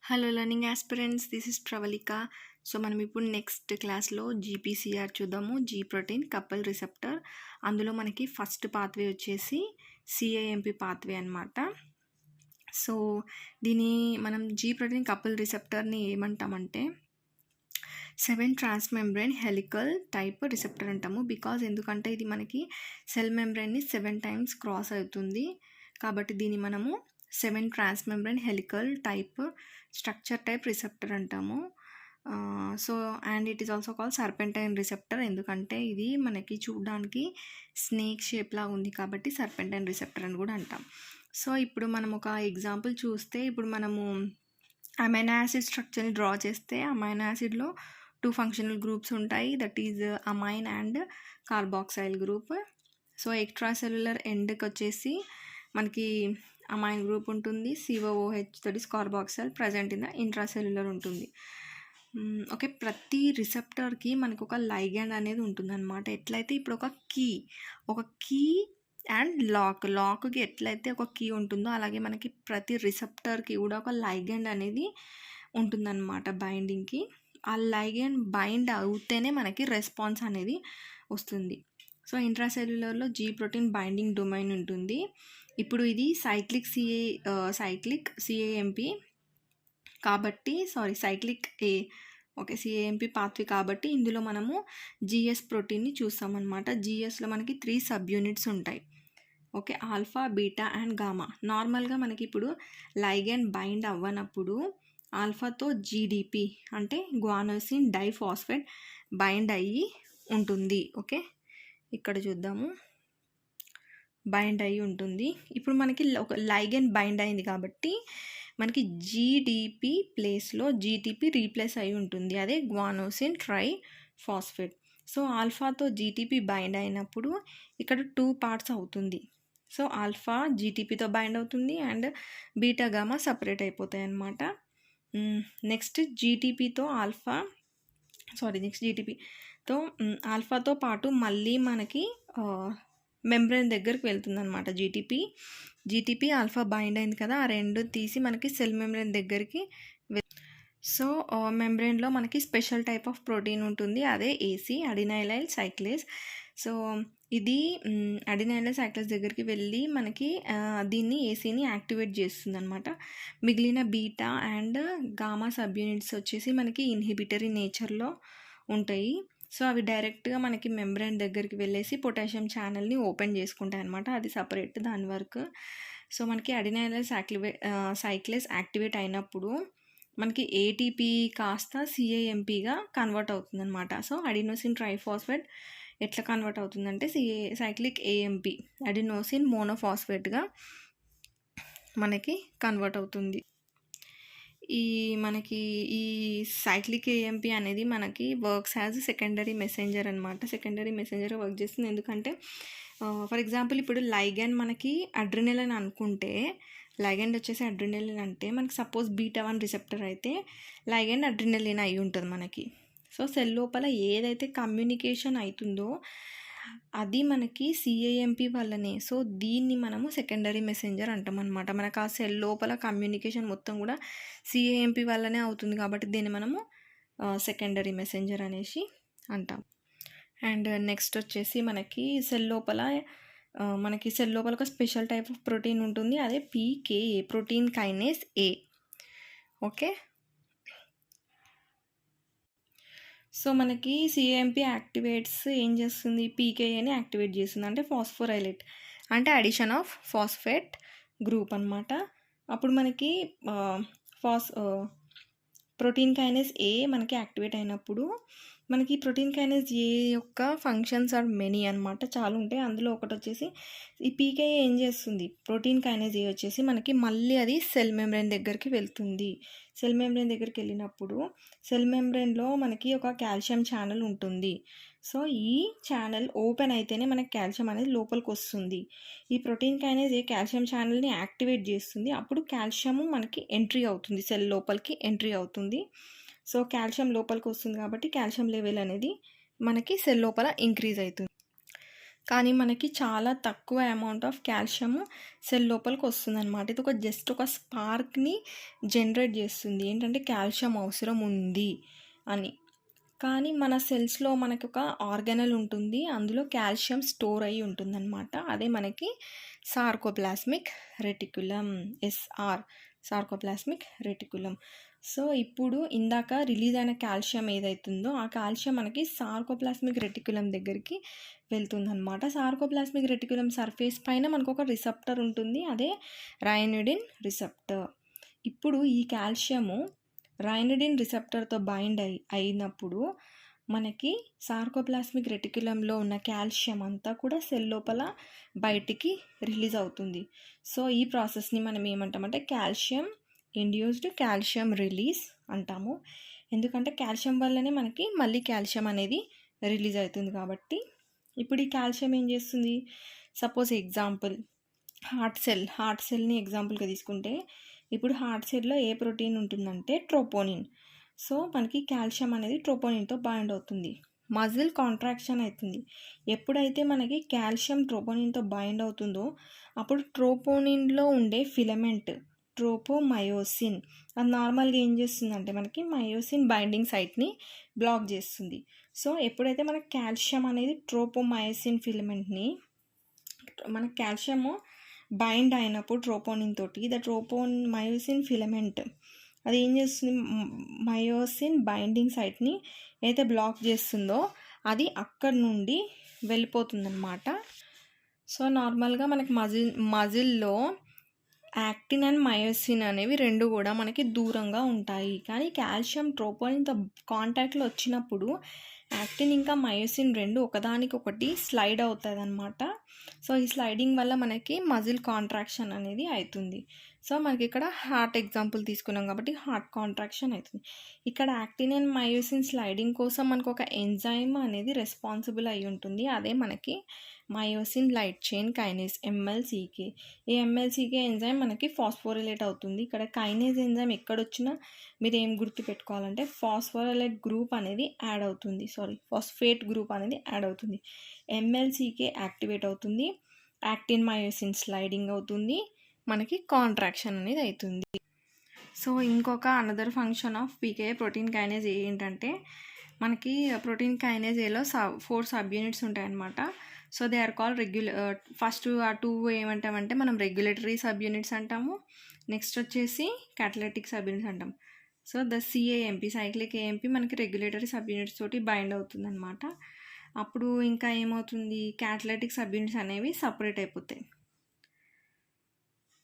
Hello learning aspirants, this is Pravalika. So మనం ఇప్పుడు next క్లాస్లో జీపీసీఆర్ చూద్దాము. G protein couple receptor. అందులో మనకి ఫస్ట్ పాత్వే వచ్చేసి సిఏఎంపి పాత్వే అనమాట. సో దీని మనం జీ ప్రోటీన్ కపుల్ రిసెప్టర్ని ఏమంటామంటే 7 ట్రాన్స్మెంబ్రేన్ హెలికల్ టైప్ రిసెప్టర్ అంటాము. బికాజ్ ఎందుకంటే ఇది మనకి సెల్ మెంబ్రేన్ని 7 టైమ్స్ క్రాస్ అవుతుంది కాబట్టి దీన్ని మనము 7 transmembrane helical type structure type receptor అంటాము. So and it is also call serpentine receptor, ఎందుకంటే ఇది మనకి చూడడానికి స్నేక్ షేప్లా ఉంది కాబట్టి సర్పెంటైన్ రిసెప్టర్ అని కూడా అంటాం. సో ఇప్పుడు మనం ఒక ఎగ్జాంపుల్ చూస్తే, ఇప్పుడు మనము అమైనో యాసిడ్ స్ట్రక్చర్ని డ్రా చేస్తే అమైనో యాసిడ్లో 2 ఫంక్షనల్ గ్రూప్స్ ఉంటాయి, that is amine and carboxyl group. So extracellular ఎండ్కి వచ్చేసి మనకి అమైన్ గ్రూప్ ఉంటుంది, COOH that is carboxyl present in the intracellular ఉంటుంది. ఓకే, ప్రతి రిసెప్టర్కి మనకు ఒక లైగండ్ అనేది ఉంటుందన్నమాట. ఎట్లయితే ఇప్పుడు ఒక కీ అండ్ లాక్కి ఎట్లయితే ఒక కీ ఉంటుందో అలాగే మనకి ప్రతి రిసెప్టర్కి కూడా ఒక లైగండ్ అనేది ఉంటుందన్నమాట బైండింగ్కి. ఆ లైగండ్ బైండ్ అవుతేనే మనకి రెస్పాన్స్ అనేది వస్తుంది. సో ఇంట్రాసెల్యులర్లో జీ ప్రోటీన్ బైండింగ్ డొమైన్ ఉంటుంది. ఇప్పుడు ఇది సైక్లిక్ సిఏఎంపి కాబట్టి సైక్లిక్ సిఏఎంపి పాత్వే కాబట్టి ఇందులో మనము జిఎస్ ప్రోటీన్ని చూస్తామన్నమాట. జిఎస్లో మనకి 3 సబ్ యూనిట్స్ ఉంటాయి. Okay, alpha, beta and gamma. నార్మల్గా మనకి ఇప్పుడు లైగండ్ బైండ్ అవ్వనప్పుడు ఆల్ఫాతో జీడిపి అంటే గ్వానోసిన్ డైఫాస్ఫేట్ బైండ్ అయ్యి ఉంటుంది. ఓకే, ఇక్కడ చూద్దాము, బైండ్ అయ్యి ఉంటుంది. ఇప్పుడు మనకి ఒక లైగండ్ బైండ్ అయింది కాబట్టి మనకి జీడిపి ప్లేస్లో జీటీపీ రీప్లేస్ అయి ఉంటుంది, అదే గ్వానోసిన్ ట్రై ఫాస్ఫేట్. సో ఆల్ఫాతో జీటీపీ బైండ్ అయినప్పుడు ఇక్కడ 2 పార్ట్స్ అవుతుంది. సో ఆల్ఫా జీటీపీతో బైండ్ అవుతుంది అండ్ బీటా గామా సపరేట్ అయిపోతాయి అన్నమాట. నెక్స్ట్ జీటీపీతో ఆల్ఫాతో పాటు మళ్ళీ మనకి మెంబ్రేన్ దగ్గరికి వెళ్తుంది అనమాట. జీటీపీ ఆల్ఫా బైండ్ అయింది కదా, ఆ రెండు తీసి మనకి సెల్ మెంబ్రేన్ దగ్గరికి సో మెంబ్రేన్లో మనకి స్పెషల్ టైప్ ఆఫ్ ప్రోటీన్ ఉంటుంది, అదే ఏసీ అడినైలైల్ సైక్లేస్. సో ఇది అడినైలైల్ సైక్లేస్ దగ్గరికి వెళ్ళి మనకి దీన్ని ఏసీని యాక్టివేట్ చేస్తుంది అనమాట. మిగిలిన beta and gamma sub units వచ్చేసి మనకి ఇన్హిబిటరీ నేచర్లో ఉంటాయి. సో అవి డైరెక్ట్గా మనకి మెంబ్రేన్ దగ్గరికి వెళ్ళేసి పొటాషియం ఛానల్ని ఓపెన్ చేసుకుంటాయి అనమాట, అది సపరేట్ దాని వర్క్. సో మనకి అడినైలైల్ సైక్లేస్ యాక్టివేట్ అయినప్పుడు మనకి ఏటీపీ కాస్త సిఏఎంపిగా కన్వర్ట్ అవుతుంది అనమాట. సో అడినోసిన్ ట్రైఫాస్ఫేట్ ఎట్లా కన్వర్ట్ అవుతుందంటే సైక్లిక్ ఏఎంపి అడినోసిన్ మోనోఫాస్ఫేట్గా మనకి కన్వర్ట్ అవుతుంది. మనకి ఈ సైక్లిక్ ఏఎంపి అనేది మనకి వర్క్స్ యాజ్ సెకండరీ మెసెంజర్ అనమాట. సెకండరీ మెసెంజర్ వర్క్ చేస్తుంది, ఎందుకంటే ఫర్ ఎగ్జాంపుల్ ఇప్పుడు లైగండ్ మనకి అడ్రినలిన్ అనుకుంటే, లైగండ్ వచ్చేసి అడ్రినలిన్ అంటే మనకి సపోజ్ బీటా1 రిసెప్టర్ అయితే లైగండ్ అడ్రినలిన్ అయి ఉంటుంది మనకి. సో సెల్ లోపల ఏదైతే కమ్యూనికేషన్ అవుతుందో అది మనకి సిఏఎంపి వల్లనే. సో దీన్ని మనము సెకండరీ మెసెంజర్ అంటాం అనమాట. మనకు ఆ సెల్ లోపల కమ్యూనికేషన్ మొత్తం కూడా సిఏఎంపి వల్లనే అవుతుంది కాబట్టి దీన్ని మనము సెకండరీ మెసెంజర్ అనేసి అంటాం. అండ్ నెక్స్ట్ వచ్చేసి మనకి సెల్ లోపల ఒక స్పెషల్ టైప్ ఆఫ్ ప్రోటీన్ ఉంటుంది, అదే పీకేఏ ప్రోటీన్ కైనేస్ ఏ. ఓకే, సో మనకి సిఏఎంపి యాక్టివేట్స్ ఏం చేస్తుంది, పీకేఏని యాక్టివేట్ చేస్తుంది, అంటే ఫాస్ఫోరైలేట్ అంటే అడిషన్ ఆఫ్ ఫాస్ఫేట్ గ్రూప్ అనమాట. అప్పుడు మనకి ప్రోటీన్ కైనేస్ ఏ మనకి యాక్టివేట్ అయినప్పుడు మనకి ప్రోటీన్ కైనేస్ ఏ యొక్క ఫంక్షన్స్ ఆర్ మెనీ అనమాట, చాలా ఉంటాయి. అందులో ఒకటి వచ్చేసి ఈ పీకేఏ ఏం చేస్తుంది, ప్రోటీన్ కైనేస్ ఏ వచ్చేసి మనకి మళ్ళీ అది సెల్ మెంబ్రేన్ దగ్గరికి వెళ్తుంది. సెల్ మెంబ్రేన్ దగ్గరికి వెళ్ళినప్పుడు సెల్ మెంబ్రేన్లో మనకి ఒక కాల్షియం ఛానల్ ఉంటుంది. సో ఈ ఛానల్ ఓపెన్ అయితేనే మనకి కాల్షియం అనేది లోపలికి వస్తుంది. ఈ ప్రోటీన్ కైనేస్ ఏ కాల్షియం ఛానల్ని యాక్టివేట్ చేస్తుంది, అప్పుడు కాల్షియము మనకి ఎంట్రీ అవుతుంది, సెల్ లోపలికి ఎంట్రీ అవుతుంది. సో కాల్షియం లోపలికి వస్తుంది కాబట్టి కాల్షియం లెవెల్ అనేది మనకి సెల్ లోపల ఇంక్రీజ్ అవుతుంది. కానీ మనకి చాలా తక్కువ అమౌంట్ ఆఫ్ కాల్షియము సెల్ లోపలికి వస్తుందన్నమాట. ఇది జస్ట్ ఒక స్పార్క్ని జనరేట్ చేస్తుంది, ఏంటంటే కాల్షియం అవసరం ఉంది అని. కానీ మన సెల్స్లో మనకి ఒక ఆర్గానెల్ ఉంటుంది, అందులో కాల్షియం స్టోర్ అయ్యి ఉంటుందన్నమాట. అదే మనకి sarcoplasmic reticulum, sarcoplasmic reticulum. So ఇప్పుడు ఇందాక రిలీజ్ అయిన కాల్షియం ఏదైతుందో ఆ కాల్షియం మనకి సార్కోప్లాస్మిక్ రెటిక్యులం దగ్గరికి వెళ్తుందన్నమాట. సార్కోప్లాస్మిక్ రెటిక్యులం సర్ఫేస్ పైన మనకు ఒక రిసెప్టర్ ఉంటుంది, అదే రైనోడిన్ రిసెప్టర్. ఇప్పుడు ఈ కాల్షియము రైనోడిన్ రిసెప్టర్తో బైండ్ అయినప్పుడు మనకి సార్కోప్లాస్మిక్ రెటిక్యులంలో ఉన్న కాల్షియం అంతా కూడా సెల్ లోపల బయటికి రిలీజ్ అవుతుంది. సో ఈ ప్రాసెస్ని మనం ఏమంటామంటే కాల్షియం ఇండ్యూస్డ్ కాల్షియం రిలీజ్ అంటాము. ఎందుకంటే కాల్షియం వల్లనే మనకి మళ్ళీ కాల్షియం అనేది రిలీజ్ అవుతుంది కాబట్టి. ఇప్పుడు ఈ కాల్షియం ఏం చేస్తుంది, సపోజ్ ఎగ్జాంపుల్ హార్ట్ సెల్ని ఎగ్జాంపుల్గా తీసుకుంటే, ఇప్పుడు హార్ట్ సెల్లో ఏ ప్రోటీన్ ఉంటుందంటే ట్రోపోనిన్. సో మనకి కాల్షియం అనేది ట్రోపోనిన్తో బైండ్ అవుతుంది, మజిల్ కాంట్రాక్షన్ అవుతుంది. ఎప్పుడైతే మనకి కాల్షియం ట్రోపోనిన్తో బైండ్ అవుతుందో అప్పుడు ట్రోపోనిన్లో ఉండే ఫిలమెంట్ ట్రోపోమయోసిన్ అది నార్మల్గా ఏం చేస్తుందంటే మనకి మయోసిన్ బైండింగ్ సైట్ని బ్లాక్ చేస్తుంది. సో ఎప్పుడైతే మనకి కాల్షియం అనేది ట్రోపోమయోసిన్ ఫిలమెంట్ని మనకి కాల్షియము బైండ్ అయినప్పుడు ట్రోపోనిన్ తోటి, ద ట్రోపోమయోసిన్ ఫిలమెంట్ అది ఏం చేస్తుంది, మయోసిన్ బైండింగ్ సైట్ని అయితే బ్లాక్ చేస్తుందో అది అక్కడి నుండి వెళ్ళిపోతుందన్నమాట. సో నార్మల్గా మనకి మజిల్లో యాక్టిన్ అండ్ మయోసిన్ అనేవి రెండు కూడా మనకి దూరంగా ఉంటాయి. కానీ కాల్షియం ట్రోపోనిన్తో కాంటాక్ట్లో వచ్చినప్పుడు యాక్టిన్ ఇంకా మయోసిన్ రెండు ఒకదానికొకటి స్లైడ్ అవుతుంది అనమాట. సో ఈ స్లైడింగ్ వల్ల మనకి మజిల్ కాంట్రాక్షన్ అనేది అవుతుంది. సో మనకి ఇక్కడ హార్ట్ ఎగ్జాంపుల్ తీసుకున్నాం కాబట్టి హార్ట్ కాంట్రాక్షన్ అవుతుంది. ఇక్కడ యాక్టిన్ అండ్ మయోసిన్ స్లైడింగ్ కోసం మనకు ఒక ఎంజైమ్ అనేది రెస్పాన్సిబుల్ అయి ఉంటుంది, అదే మనకి మయోసిన్ లైట్ చైన్ కైనేజ్ ఎంఎల్సికే. ఈ ఎంఎల్సికే ఎంజైమ్ మనకి ఫాస్ఫోరిలేట్ అవుతుంది. ఇక్కడ కైనేజ్ ఎంజైమ్ ఎక్కడొచ్చినా మీరు ఏం గుర్తుపెట్టుకోవాలంటే ఫాస్ఫోరిలేట్ గ్రూప్ అనేది యాడ్ అవుతుంది, ఫాస్ఫేట్ గ్రూప్ అనేది యాడ్ అవుతుంది. ఎంఎల్సికే యాక్టివేట్ అవుతుంది, యాక్టిన్ మయోసిన్ స్లైడింగ్ అవుతుంది, మనకి కాంట్రాక్షన్ అనేది అవుతుంది. సో ఇంకొక another function of PK protein kinase ఏంటంటే మనకి ప్రోటీన్ కైనేజ్ ఏలో 4 సబ్ యూనిట్స్ ఉంటాయన్నమాట. So they are call first ఆ 2 ఏమంటామంటే మనం రెగ్యులేటరీ సబ్ యూనిట్స్ అంటాము, నెక్స్ట్ వచ్చేసి క్యాటలైటిక్ సబ్ యూనిట్స్ అంటాం. So the cAMP cyclic AMP మనకి రెగ్యులేటరీ సబ్ యూనిట్స్ తోటి బైండ్ అవుతుంది అనమాట. అప్పుడు ఇంకా ఏమవుతుంది, క్యాటలైటిక్ సబ్ యూనిట్స్ అనేవి సపరేట్ అయిపోతాయి.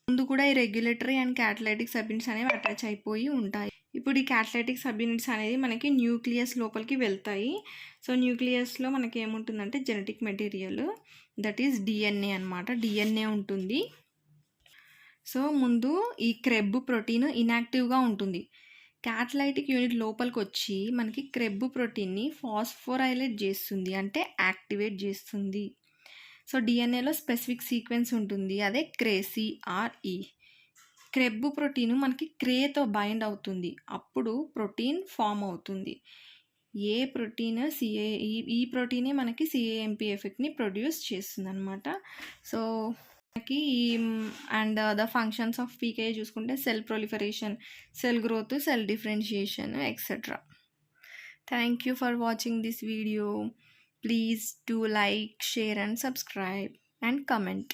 ముందు కూడా ఈ regulatory and catalytic sub units అనేవి అటాచ్ అయిపోయి ఉంటాయి. ఇప్పుడు ఈ క్యాటలైటిక్ సబ్ యూనిట్స్ అనేది మనకి న్యూక్లియస్ లోపలికి వెళ్తాయి. సో న్యూక్లియస్లో మనకి ఏముంటుందంటే genetic material, that is DNA అనమాట, డిఎన్ఏ ఉంటుంది. సో ముందు ఈ క్రెబ్ ప్రోటీన్ ఇన్యాక్టివ్గా ఉంటుంది. క్యాటలైటిక్ యూనిట్ లోపలికి వచ్చి మనకి క్రెబ్ ప్రోటీన్ని ఫాస్ఫోరైలేట్ చేస్తుంది, అంటే యాక్టివేట్ చేస్తుంది. సో డిఎన్ఏలో స్పెసిఫిక్ సీక్వెన్స్ ఉంటుంది, అదే CRE. క్రెబ్ ప్రోటీన్ మనకి క్రేతో బైండ్ అవుతుంది, అప్పుడు ప్రోటీన్ ఫామ్ అవుతుంది. ఏ ప్రోటీన్ ఈ ప్రోటీనే మనకి సిఏఎంపి ఎఫెక్ట్ని ప్రొడ్యూస్ చేస్తుంది అనమాట. సో మనకి and the functions of PK చూసుకుంటే cell proliferation, cell growth, cell differentiation etcetera. Thank you for watching this video. Please do like, share and subscribe and comment.